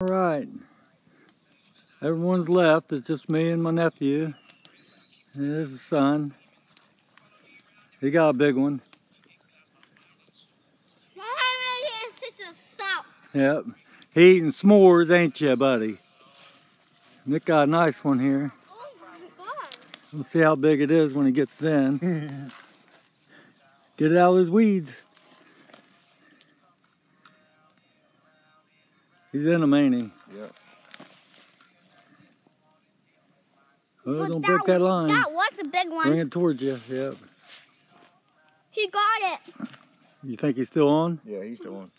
All right, everyone's left. It's just me and my nephew. And there's the son. He got a big one. Yep. He eating s'mores, ain't ya, buddy? Nick got a nice one here. Oh my God. Let's see how big it is when he gets in. Get it out of his weeds. He's in them, ain't he? Yep. Oh, don't break that line. That was a big one. Bring it towards you. Yep. He got it. You think he's still on? Yeah, he's still on.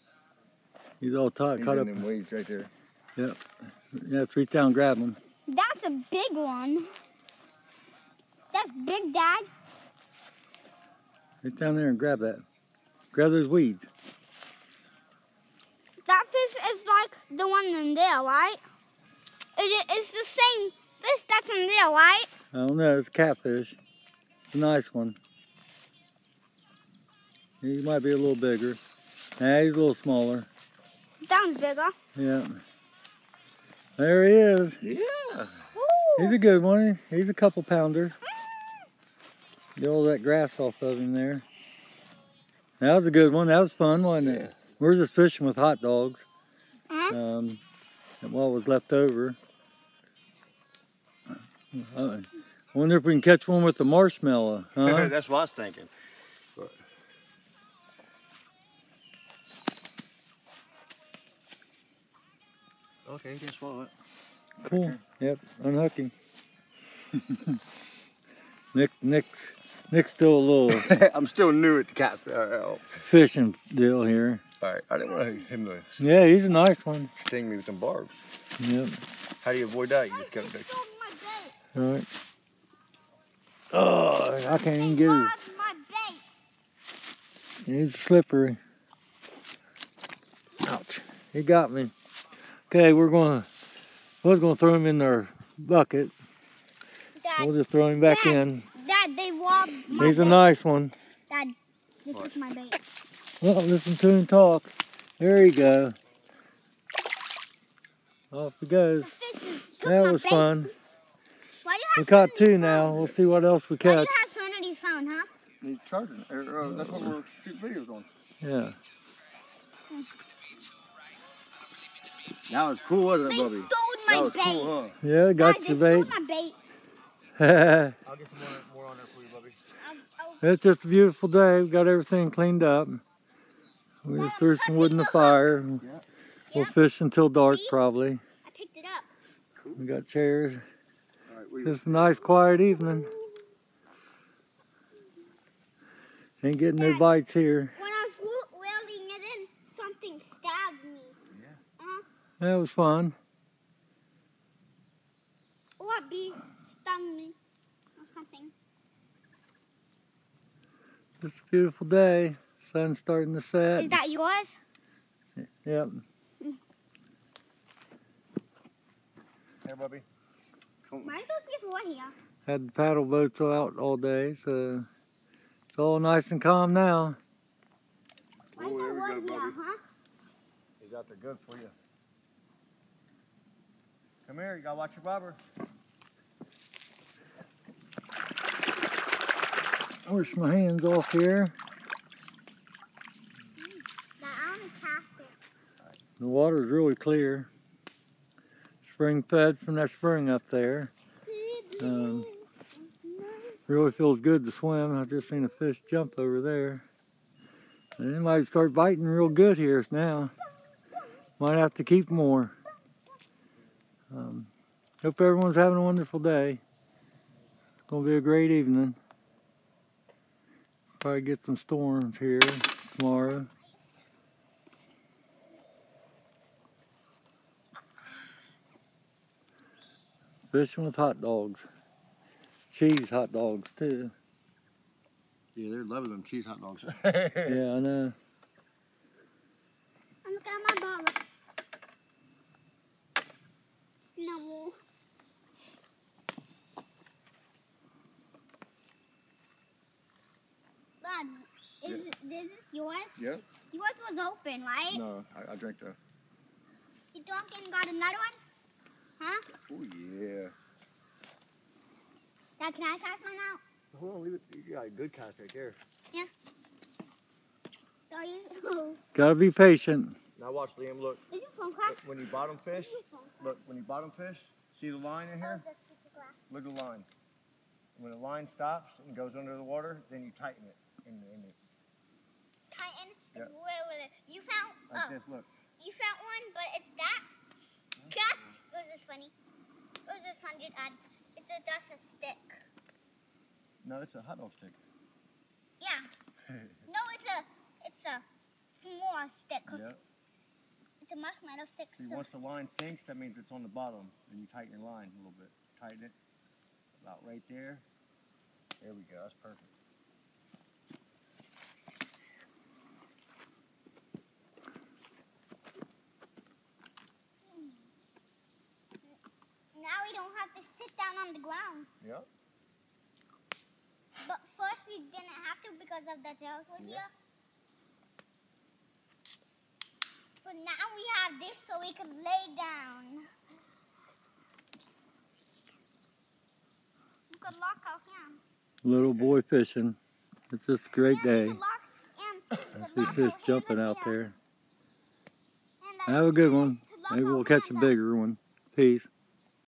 He's all tight, He's caught in up. them weeds right there. Yep. Yeah, reach down and grab him. That's a big one. That's big, Dad. Reach down there and grab that. Grab those weeds. That fish is like the one in there, right? It's the same fish that's in there, right? I don't know, it's a catfish. It's a nice one. He might be a little bigger. Nah, he's a little smaller. That one's bigger. Yeah. There he is. Yeah. He's a good one. He's a couple pounder. Get all that grass off of him there. That was a good one. That was fun, wasn't it? We're just fishing with hot dogs. And what was left over. I wonder if we can catch one with the marshmallow, huh? That's what I was thinking. But... Okay, you can swallow it. Cool. Yep, unhook him. Nick's still a little I'm still new at the catfish. fishing deal here. Alright, I didn't want him to Yeah, he's a nice one. sting me with some barbs. Yep. How do you avoid that? You just cut it. All right. Oh, I can't even get it. My bait. He's slippery. Ouch. He got me. Okay, I was gonna throw him in our bucket. Dad, We'll just throw him back in. Dad, they robbed my He's a bait. nice one. Dad, this is my bait. Well, listen to him talk. There you go. Off he goes. The fish took That my was bait. fun. Why do you We have caught Sonny's two now. phone? We'll see what else we Why do catch. you have Sonny's phone, huh? He's charging. That's what we're shooting videos on. Yeah. That was cool, wasn't They it, Bubby? stole That my was bait. cool, huh? Yeah, got Dad, your they bait. stole my bait. I'll get some more on there for you, Bubby. It's just a beautiful day. We got everything cleaned up. We just threw some wood in the fire. We'll fish until dark, probably. I picked it up. We got chairs. All right, Just a nice, quiet evening. Ain't getting no bites here. When I was welding it in, something stabbed me. That was fun. Or a bee stung me or something. It's a beautiful day. Sun's starting to set. Is that yours? Yep. Here, Bubby. Mine's just before here. Had the paddle boats out all day, so it's all nice and calm now. Mine's Oh, there we over go, here, Bubby. huh? He's out there good for you. Come here, you gotta watch your bobber. Wash my hands off here. I only cast it. The water's really clear. Spring fed from that spring up there. Really feels good to swim. I just seen a fish jump over there. And it might start biting real good here now. Might have to keep more. Hope everyone's having a wonderful day. It's gonna be a great evening. Probably get some storms here tomorrow. Fishing with hot dogs. Cheese hot dogs too. Yeah, they're loving them cheese hot dogs. Yeah, I know. I'm looking at my bobber. No. Dad, is this yours? Yep. Yours was open, right? No, I drank that. You Duncan got another one? Huh? Oh yeah. Dad, can I cast mine out? Hold on, leave it. You got a good cast right there. Yeah. Are you? Gotta be patient. Now watch, Liam. Look. Is your phone cracked? When you bottom fish, look. When you bottom fish, see the line in here? Look at the line. When the line stops and goes under the water, then you tighten it. Tighten? Yep. Where you found? Like this. Look. You found one, but it's that. God, was this funny? Or is this 100 odd? That's a stick. No, it's a hot dog stick. Yeah. No, it's a small stick. Yep. It's a marshmallow stick. See, once the line sinks, that means it's on the bottom, and you tighten your line a little bit. Tighten it about right there. There we go. That's perfect. Now we don't have to sit down on the ground. Yep. But first we didn't have to because of the gels was here. But now we have this so we can lay down. You can lock our hands. Little boy fishing. It's just a great day. You I see fish jumping out there. Have a good one. Maybe we'll catch a bigger one. Peace.